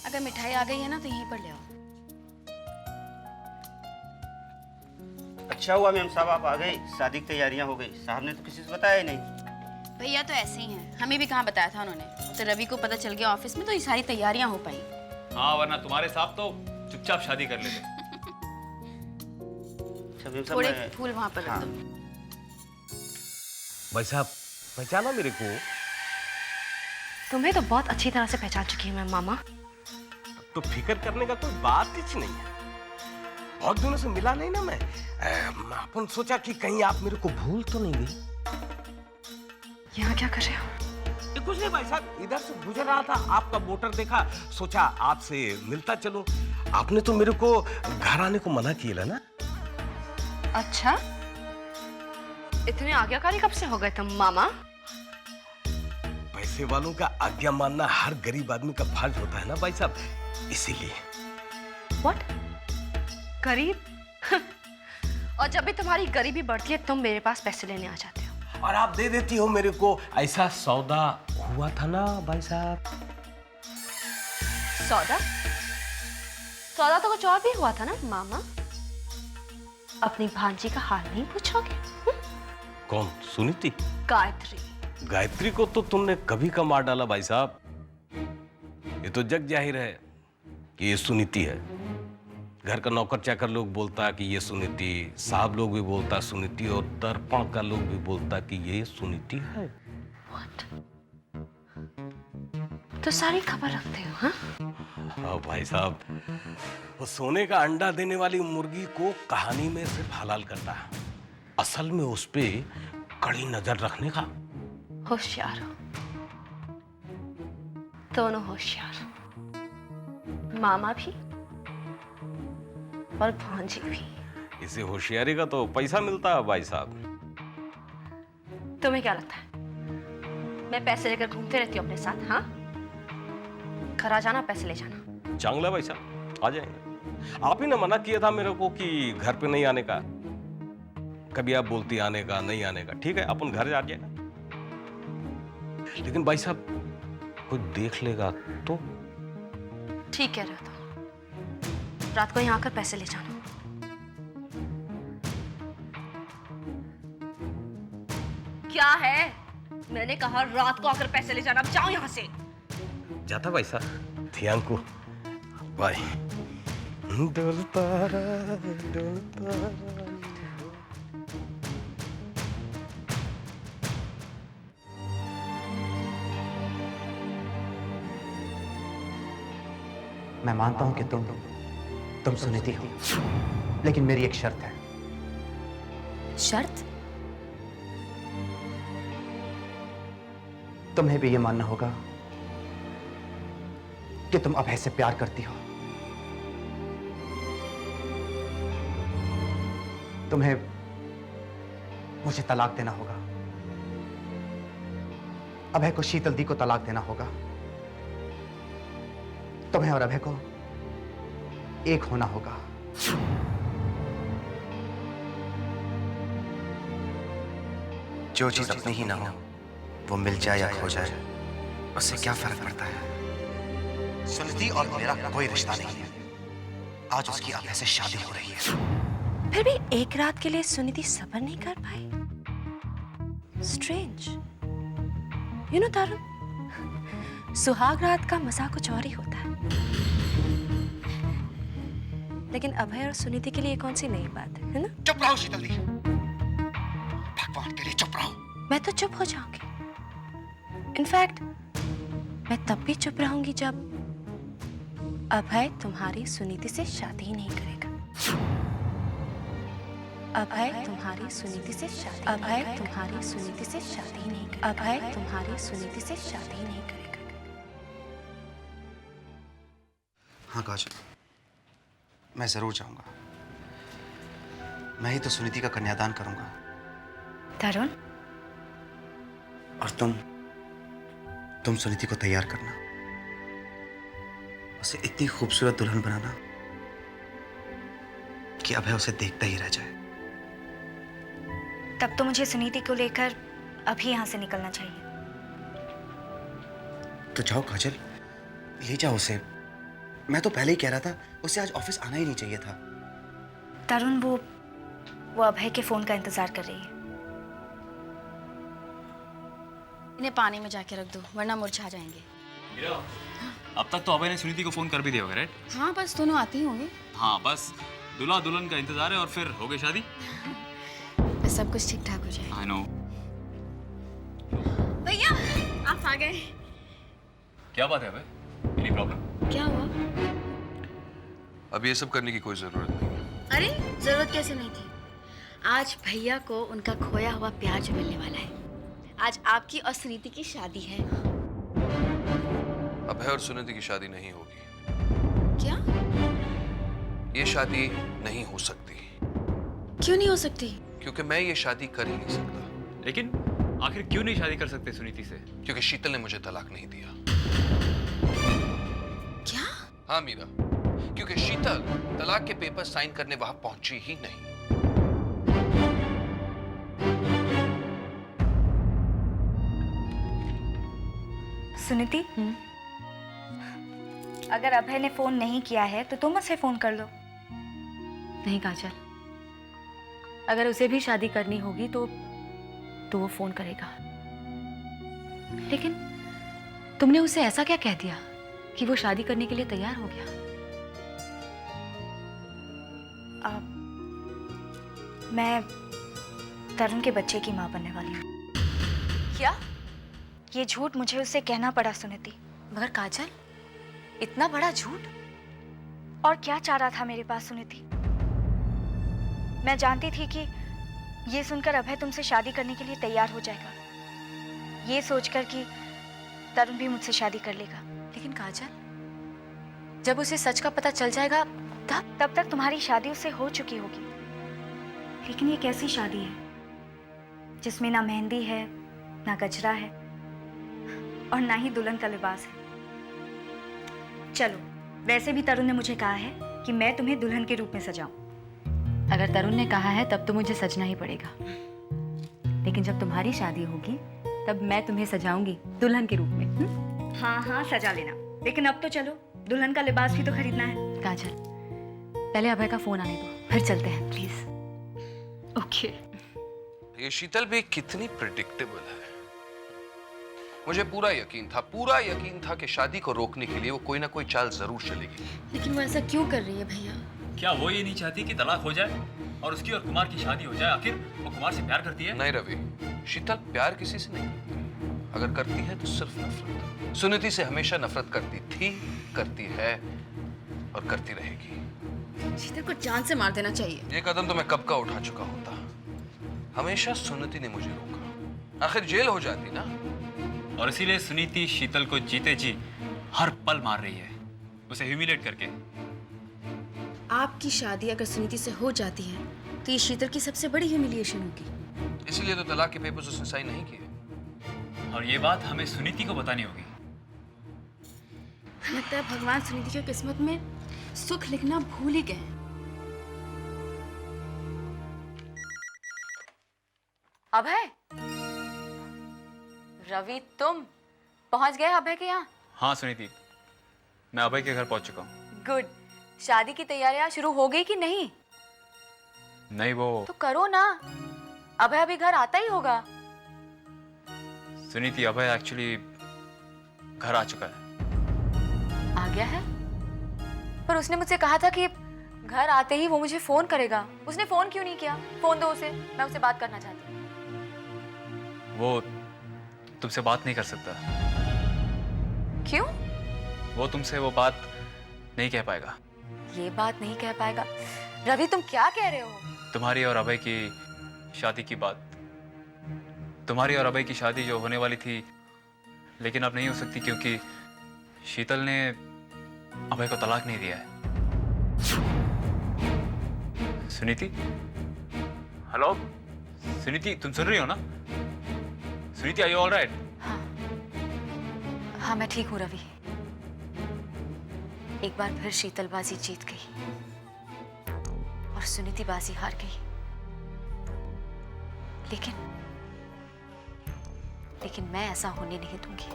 अगर मिठाई आ गई है ना तो यहीं पर ले आओ। अच्छा हुआ मैम साहब आप आ गए, शादी की तैयारियां हो गई। साहब ने तो किसी से बताया ही नहीं। भैया तो ऐसे ही हैं, हमें भी कहाँ बताया था उन्होंने। तो रवि को पता चल गया ऑफिस में तो ये सारी तैयारियां हो पाई। हाँ, वरना तुम्हारे साहब तो चुपचाप शादी कर लेते। अच्छा मैम साहब थोड़े मैं फूल वहां पर रख दो। भाई साहब पहचाना मेरे को? तुम्हें तो बहुत अच्छी तरह से पहचान चुकी हूँ मैं मामा। तो फिक्र करने का कोई बात ही नहीं है। बहुत दिनों से मिला नहीं ना मैं। अपन सोचा कि कहीं आप मेरे को भूल तो नहीं गई। यहाँ क्या कर रहे हो? ये कुछ नहीं भाई साहब, इधर से गुजर रहा था, आपका मोटर देखा, सोचा आपसे मिलता चलूं। आपने तो मेरे को घर आने को मना किया ना। अच्छा, इतने आज्ञाकारी कब से हो गए तुम मामा? पैसे वालों का आज्ञा मानना हर गरीब आदमी का फर्ज होता है ना भाई साहब, इसीलिए। What? गरीब? और जब भी तुम्हारी गरीबी बढ़ती है तुम मेरे पास पैसे लेने आ जाते हो। और आप दे देती हो मेरे को। ऐसा सौदा हुआ था ना भाई साहब। सौदा? सौदा तो कुछ और भी हुआ था ना मामा। अपनी भांजी का हाल नहीं पूछोगे? कौन? सुनीति? गायत्री। गायत्री को तो तुमने कभी का मार डाला भाई साहब। ये तो जग जाहिर है कि ये सुनीति है। घर का नौकर चाकर लोग बोलता कि ये सुनीति, साहब लोग भी बोलता सुनीति, और दर्पण का लोग भी बोलता कि ये सुनीति है। What? तो सारी खबर रखते हो हाँ? हाँ भाई साहब, वो सोने का अंडा देने वाली मुर्गी को कहानी में सिर्फ हलाल करता है, असल में उस पे कड़ी नजर रखने का। होशियार हो, दोनों होशियार, मामा भी और भांजी भी। इसे होशियारी का तो पैसा मिलता है भाई साहब। तुम्हें क्या लगता है मैं पैसे लेकर घूमते रहती हूँ अपने साथ? हाँ, घर आ जाना, पैसे ले जाना। चांगला भाई साहब, आ जाएंगे। आप ही ने मना किया था मेरे को कि घर पे नहीं आने का। कभी आप बोलती आने का, नहीं आने का। ठीक है, अपन घर जा जाएगा। लेकिन भाई साहब कोई देख लेगा तो? ठीक कह रहे हो तो रात को यहाँ आकर पैसे ले जाना। क्या है? मैंने कहा रात को आकर पैसे ले जाना। अब जाओ यहाँ से। जाता भाई साहब। थियांकू बाय। डोलता रहा, डोलता रहा। मैं मानता हूं कि तुम सुनीति हो, लेकिन मेरी एक शर्त है। शर्त? तुम्हें भी यह मानना होगा कि तुम अभय से प्यार करती हो। तुम्हें मुझे तलाक देना होगा, अभय को शीतल दी को तलाक देना होगा। तुम्हें और अभय को एक होना होगा। जो चीज अपनी ही ना हो वो मिल जाए या खो जाए, उससे क्या फर्क पड़ता है। सुनीति और मेरा कोई रिश्ता नहीं है। आज उसकी अभय से शादी हो रही है। फिर भी एक रात के लिए सुनीति सब्र नहीं कर पाई। स्ट्रेंज। यू नो तारुण, सुहाग रात का मजा कुछ और ही होता है। लेकिन अभय और सुनीति के लिए कौन सी नई बात है ना? चुप रहो शीतल दी, भगवान के लिए चुप रहो। मैं तो चुप हो जाऊंगी। इनफैक्ट मैं तब भी चुप रहूंगी जब अभय तुम्हारी सुनीति से शादी ही नहीं करेगा। अभय तुम्हारी सुनीति से शादी, अभय तुम्हारी सुनीति से शादी ही नहीं करेगा। अभय तुम्हारी सुनीति से शादी ही नहीं करेगा। हाँ काजल, मैं जरूर जाऊंगा। मैं ही तो सुनीति का कन्यादान करूंगा। तरुण, और तुम सुनीति को तैयार करना, उसे इतनी खूबसूरत दुल्हन बनाना कि अभय उसे देखता ही रह जाए। तब तो मुझे सुनीति को लेकर अभी यहाँ से निकलना चाहिए। तो जाओ काजल, ले जाओ उसे, मैं तो पहले ही कह रहा था उसे आज ऑफिस आना ही नहीं चाहिए था। तरुण, वो अभय के फोन का इंतजार कर रही है। इन्हें पानी में जाके रख दो वरना मुरझा जाएंगे। अब तक तो अभय ने सुनीति को फोन कर भी दिया होगा, राइट? हाँ बस दोनों आते ही होंगे। हाँ, बस दूल्हा दुल्हन का इंतजार है और फिर हो गई शादी। बस सब कुछ ठीक ठाक हो जाए। I know. भैया आप आ गए। क्या बात है अभय? Any problem? क्या हुआ? अब ये सब करने की कोई जरूरत नहीं है। अरे जरूरत कैसे नहीं थी? आज भैया को उनका खोया हुआ प्यार जो मिलने वाला है। आज आपकी और सुनीति की शादी है। अभय और सुनीति की शादी नहीं होगी। क्या? ये शादी नहीं हो सकती। क्यों नहीं हो सकती? क्योंकि मैं ये शादी कर ही नहीं सकता। लेकिन आखिर क्यों नहीं शादी कर सकते सुनीति से? क्योंकि शीतल ने मुझे तलाक नहीं दिया। क्या? हाँ मीरा, क्योंकि शीतल तलाक के पेपर साइन करने वहां पहुंची ही नहीं। सुनीति, अगर अभय ने फोन नहीं किया है तो तुम उसे फोन कर लो। नहीं काजल, अगर उसे भी शादी करनी होगी तो वो फोन करेगा। लेकिन तुमने उसे ऐसा क्या कह दिया कि वो शादी करने के लिए तैयार हो गया? मैं तरुण के बच्चे की माँ बनने वाली हूँ। क्या? ये झूठ मुझे उससे कहना पड़ा सुनीति। मगर काजल, इतना बड़ा झूठ? और क्या चाह रहा था मेरे पास सुनीति? मैं जानती थी कि ये सुनकर अभय तुमसे शादी करने के लिए तैयार हो जाएगा, ये सोचकर कि तरुण भी मुझसे शादी कर लेगा। लेकिन काजल, जब उसे सच का पता चल जाएगा तब तक तुम्हारी शादी उससे हो चुकी होगी। लेकिन ये कैसी शादी है जिसमें ना मेहंदी है, ना गजरा है और ना ही दुल्हन का लिबास है। चलो, वैसे भी तरुण ने मुझे कहा है कि मैं तुम्हें दुल्हन के रूप में सजाऊं। अगर तरुण ने कहा है तब तो मुझे सजना ही पड़ेगा। लेकिन जब तुम्हारी शादी होगी तब मैं तुम्हें सजाऊंगी दुल्हन के रूप में। हाँ हाँ, सजा लेना। लेकिन अब तो चलो, दुल्हन का लिबास भी तो खरीदना है। काजल, पहले अभय का फोन आने दो, फिर चलते हैं प्लीज। ओके। ये शीतल भी कितनी प्रिडिक्टेबल है। मुझे पूरा यकीन था कि शादी को रोकने के लिए वो कोई ना कोई चाल जरूर चलेगी। लेकिन वो ऐसा क्यों कर रही है भैया? क्या वो ये नहीं चाहती कि तलाक हो जाए और उसकी और कुमार की शादी हो जाए? आखिर वो कुमार से प्यार करती है। नहीं रवि, शीतल प्यार किसी से नहीं करती। अगर करती है तो सिर्फ नफरत। सुनीति से हमेशा नफरत करती थी, करती है और करती रहेगी। शीतल को जान से मार देना चाहिए। ये कदम तो मैं कब का उठा चुका होता। हमेशा सुनीति ने मुझे रोका। आखिर जेल हो जाती ना। और इसीलिए सुनीति शीतल को जीते जी हर पल मार रही है, उसे ह्यूमिलेट करके। आपकी शादी अगर सुनीति से हो जाती है तो ये शीतल की सबसे बड़ी ह्यूमिलिएशन होगी। इसीलिए तो तलाक के पेपर्स उसने साइन नहीं किए। और ये बात हमें सुनीति को बतानी होगी। लगता है भगवान सुनीति की किस्मत में सुख लिखना भूल ही गए। अभय, रवि तुम पहुंच गए अभय के यहाँ? हाँ सुनीति, मैं अभय के घर पहुंच चुका हूँ। गुड। शादी की तैयारियां शुरू हो गई कि नहीं? नहीं, वो तो करो ना, अभय अभी घर आता ही होगा। सुनीति, अभय एक्चुअली घर आ चुका है। आ गया है? पर उसने मुझसे कहा था कि घर आते ही वो मुझे फोन करेगा। उसने फोन क्यों नहीं किया? फोन दो उसे, मैं उससे बात करना चाहती हूँ। वो तुमसे बात नहीं कर सकता। क्यों? वो तुमसे वो बात नहीं कह पाएगा। ये बात नहीं कह पाएगा? रवि तुम क्या कह रहे हो? तुम्हारी और अभय की शादी की बात, तुम्हारी और अभय की शादी जो होने वाली थी लेकिन अब नहीं हो सकती क्योंकि शीतल ने अभय को तलाक नहीं दिया है। सुनीति, हेलो सुनीति, तुम सुन रही हो ना? Suniti, are you all right? हाँ मैं ठीक हूँ रवि। एक बार फिर शीतलबाजी जीत गई और सुनीति बाजी हार गई। लेकिन मैं ऐसा होने नहीं दूंगी।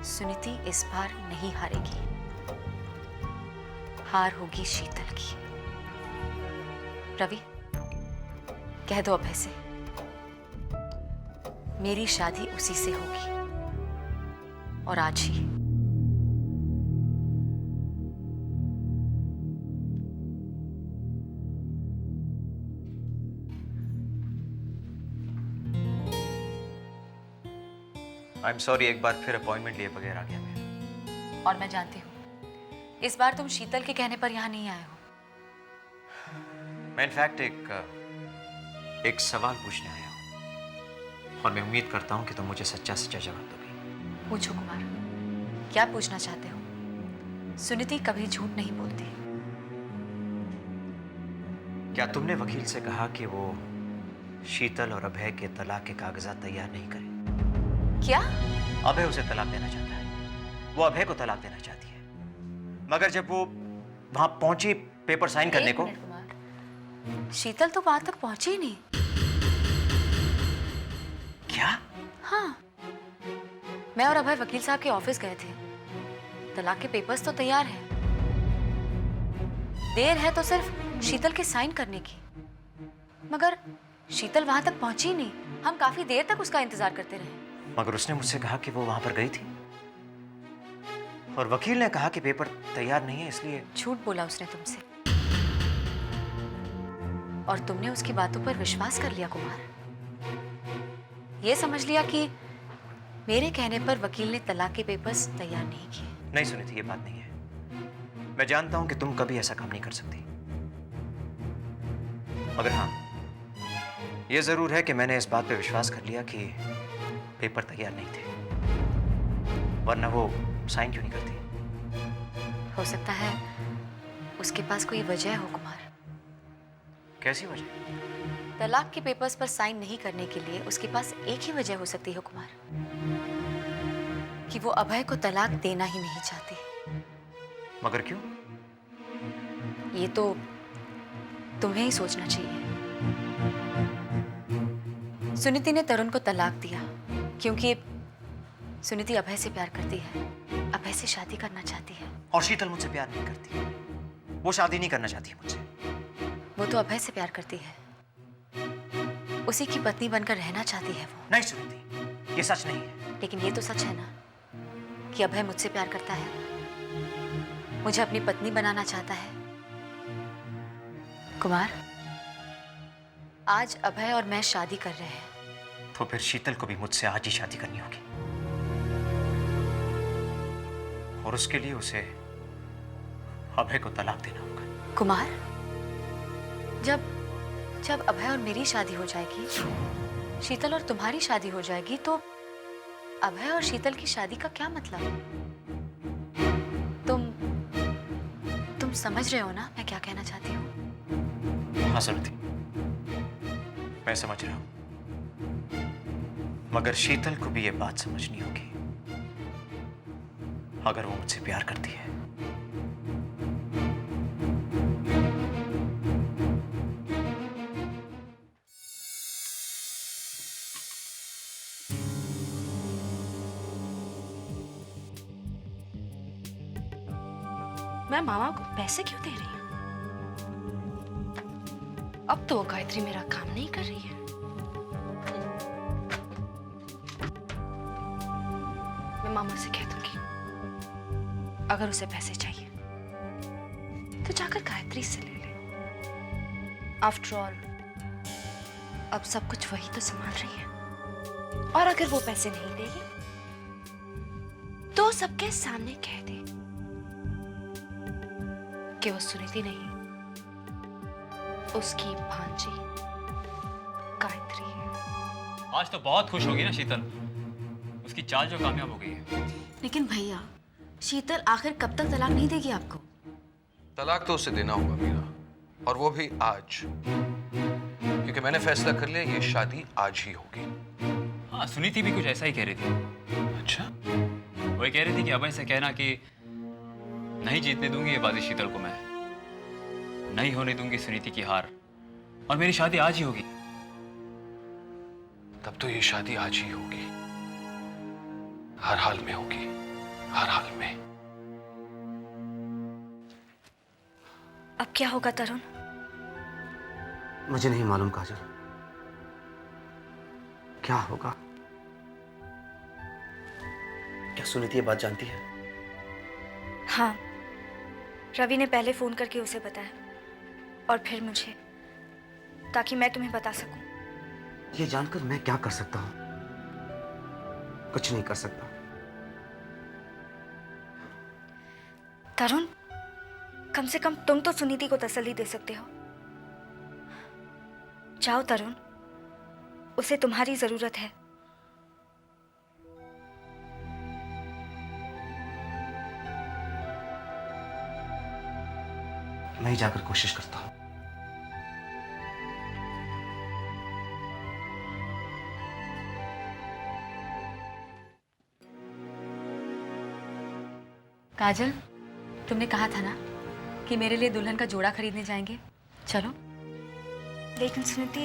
सुनीति इस बार नहीं हारेगी। हार होगी शीतल की। रवि, कह दो अभय से मेरी शादी उसी से होगी, और आज ही। आई एम सॉरी, एक बार फिर अपॉइंटमेंट लिए बगैर आ गया मैं। और मैं जानती हूँ इस बार तुम शीतल के कहने पर यहाँ नहीं आए हो। मैं इनफैक्ट एक सवाल पूछने आया हूँ, और मैं उम्मीद करता हूँ कि तुम मुझे सच्चा सच्चा जवाब दोगी। पूछो कुमार, क्या पूछना चाहते हो? सुनीति कभी झूठ नहीं बोलती। क्या तुमने वकील से कहा कि वो शीतल और अभय के तलाक के कागजात तैयार नहीं करे? क्या? अभय उसे तलाक देना चाहता है, वो अभय को तलाक देना चाहती है, मगर जब वो वहां पहुंची पेपर साइन करने एक को। मिनट कुमार, शीतल तो वहां तक पहुंची ही नहीं। क्या? हाँ, मैं और अभय वकील साहब के ऑफिस गए थे। तलाक के पेपर्स तो तैयार हैं। देर है तो सिर्फ शीतल के साइन करने की, मगर शीतल वहां तक पहुंची ही नहीं। हम काफी देर तक उसका इंतजार करते रहे। मगर उसने मुझसे कहा कि वो वहां पर गई थी, और वकील ने कहा कि पेपर तैयार नहीं है, इसलिए। झूठ बोला उसने तुमसे, और तुमने उसकी बातों पर विश्वास कर लिया कुमार। ये समझ लिया कि मेरे कहने पर वकील ने तलाक के पेपर्स तैयार नहीं किए। नहीं सुनी थी, ये बात नहीं है। मैं जानता हूं कि तुम कभी ऐसा काम नहीं कर सकती, मगर हाँ, ये जरूर है कि मैंने इस बात पे विश्वास कर लिया कि पेपर तैयार नहीं थे, वरना वो साइन क्यों नहीं करती? हो सकता है उसके पास कोई वजह हो कुमार। कैसी वजह? तलाक के पेपर्स पर साइन नहीं करने के लिए उसके पास एक ही वजह हो सकती है कुमार, कि वो अभय को तलाक देना ही नहीं चाहती। मगर क्यों? ये तो तुम्हें ही सोचना चाहिए। सुनीति ने तरुण को तलाक दिया क्योंकि सुनीति अभय से प्यार करती है, अभय से शादी करना चाहती है। और शीतल मुझसे प्यार नहीं करती, वो शादी नहीं करना चाहती है मुझसे। वो तो अभय से प्यार करती है, उसी की पत्नी बनकर रहना चाहती है वो। नहीं सुनीति, ये सच नहीं है। लेकिन ये तो सच है ना कि अभय मुझसे प्यार करता है, मुझे अपनी पत्नी बनाना चाहता है। कुमार, आज अभय और मैं शादी कर रहे हैं। तो फिर शीतल को भी मुझसे आज ही शादी करनी होगी, और उसके लिए उसे अभय को तलाक देना होगा। कुमार, जब अभय और मेरी शादी हो जाएगी, शीतल और तुम्हारी शादी हो जाएगी, तो अभय और शीतल की शादी का क्या मतलब? तुम समझ रहे हो ना मैं क्या कहना चाहती हूँ? हाँ सुनीति, मैं समझ रहा हूं, मगर शीतल को भी ये बात समझनी होगी, अगर वो मुझसे प्यार करती है। मैं मामा को पैसे क्यों दे रही हूँ? अब तो वो गायत्री मेरा काम नहीं कर रही है। मैं मामा से कह दूंगी, अगर उसे पैसे चाहिए तो जाकर गायत्री से ले ले। आफ्टर ऑल अब सब कुछ वही तो संभाल रही है, और अगर वो पैसे नहीं देगी तो सबके सामने कह दे कि वो सुनीति नहीं, उसकी भांजी गायत्री है। आज तो बहुत खुश होगी ना शीतल, उसकी चाल जो कामयाब हो गई है। लेकिन भैया, शीतल आखिर कब तक तलाक नहीं देगी आपको? तलाक तो उसे देना होगा मीरा, और वो भी आज, क्योंकि मैंने फैसला कर लिया ये शादी आज ही होगी। हाँ, सुनीति भी कुछ ऐसा ही कह रही थी। अच्छा? वो कह रही थी कि अभय से कहना कि नहीं जीतने दूंगी ये बाजी शीतल को, मैं नहीं होने दूंगी सुनीति की हार, और मेरी शादी आज ही होगी। तब तो ये शादी आज ही होगी, हर हाल में होगी, हर हाल में। अब क्या होगा तरुण? मुझे नहीं मालूम काजल, क्या होगा। क्या सुनीति ये बात जानती है? हाँ, रवि ने पहले फोन करके उसे बताया और फिर मुझे, ताकि मैं तुम्हें बता सकूं। ये जानकर मैं क्या कर सकता हूं? कुछ नहीं कर सकता। तरुण, कम से कम तुम तो सुनीति को तसल्ली दे सकते हो। जाओ तरुण, उसे तुम्हारी जरूरत है। मैं ही जाकर कोशिश करता हूं। काजल, तुमने कहा था ना कि मेरे लिए दुल्हन का जोड़ा खरीदने जाएंगे। चलो। लेकिन सुनीति।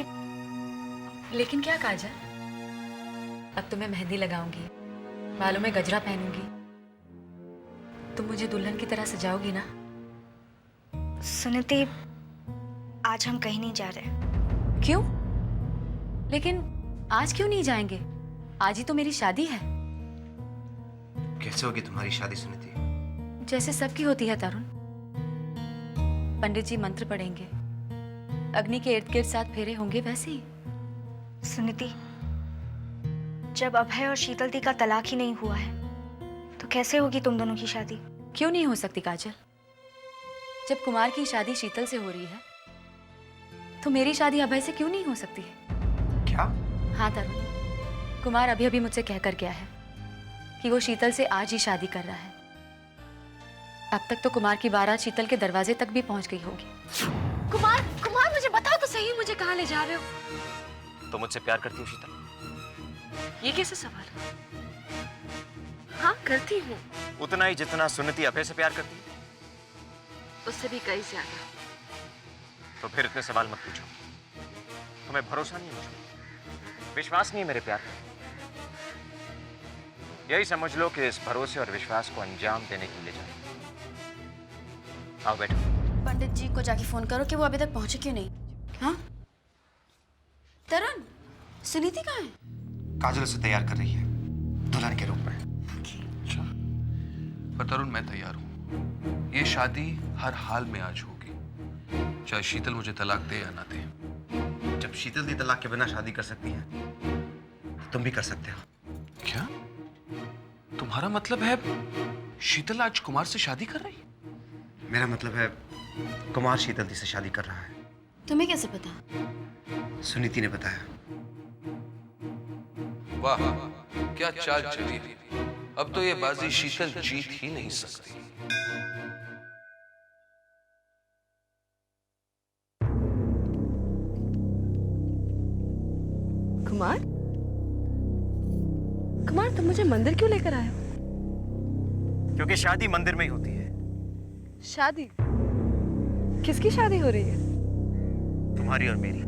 लेकिन क्या काजल? अब तो मैं मेहंदी लगाऊंगी, बालों में गजरा पहनूंगी। तुम मुझे दुल्हन की तरह सजाओगी ना? सुनीति, आज हम कहीं नहीं जा रहे। क्यों? लेकिन आज क्यों नहीं जाएंगे? आज ही तो मेरी शादी है। कैसे होगी तुम्हारी शादी सुनीति? जैसे सबकी होती है तरुण। पंडित जी मंत्र पढ़ेंगे, अग्नि के इर्द गिर्द 7 फेरे होंगे, वैसे ही। सुनीति, जब अभय और शीतल दी का तलाक ही नहीं हुआ है तो कैसे होगी तुम दोनों की शादी? क्यों नहीं हो सकती काजल? जब कुमार की शादी शीतल से हो रही है तो मेरी शादी अभय से क्यों नहीं हो सकती है? क्या? हाँ तरुण, कुमार अभी अभी मुझसे कहकर गया है कि वो शीतल से आज ही शादी कर रहा है। अब तक तो कुमार की बारात शीतल के दरवाजे तक भी पहुंच गई होगी। कुमार, कुमार मुझे बताओ तो सही, मुझे कहाँ ले जा रहे हो? तो मुझसे प्यार करती हो शीतल? ये कैसे सवाल? हाँ, करती हूँ। उतना ही जितना सुनीति अभय से प्यार करती है? उससे भी कई ज्यादा। तो फिर इतने सवाल मत पूछो। तुम्हें भरोसा नहीं है मुझ पर, विश्वास नहीं है मेरे प्यार पर। यही समझ लो कि इस भरोसे और विश्वास को अंजाम देने के लिए जाओ। आओ बैठो। पंडित जी को जाके फोन करो कि वो अभी तक पहुंचे क्यों नहीं। हाँ तरुण, सुनीति कहाँ है? काजल उसे तैयार कर रही है दुल्हन के रूप में। अच्छा, पर तरुण मैं तैयार हूँ। ये शादी हर हाल में आज होगी, चाहे शीतल मुझे तलाक दे या ना दे। जब शीतल दी तलाक के बिना शादी कर सकती है, तुम भी कर सकते हो। क्या तुम्हारा मतलब है शीतल आज कुमार से शादी कर रही है? मेरा मतलब है कुमार शीतल दी से शादी कर रहा है। तुम्हें कैसे पता? सुनीति ने बताया। वाह, क्या चाल चली है। अब तो ये बाजी शीतल जीत ही नहीं सकती। कुमार, कुमार तुम मुझे मंदिर क्यों लेकर आए हो? क्योंकि शादी मंदिर में ही होती है। शादी? किसकी शादी हो रही है? तुम्हारी और मेरी।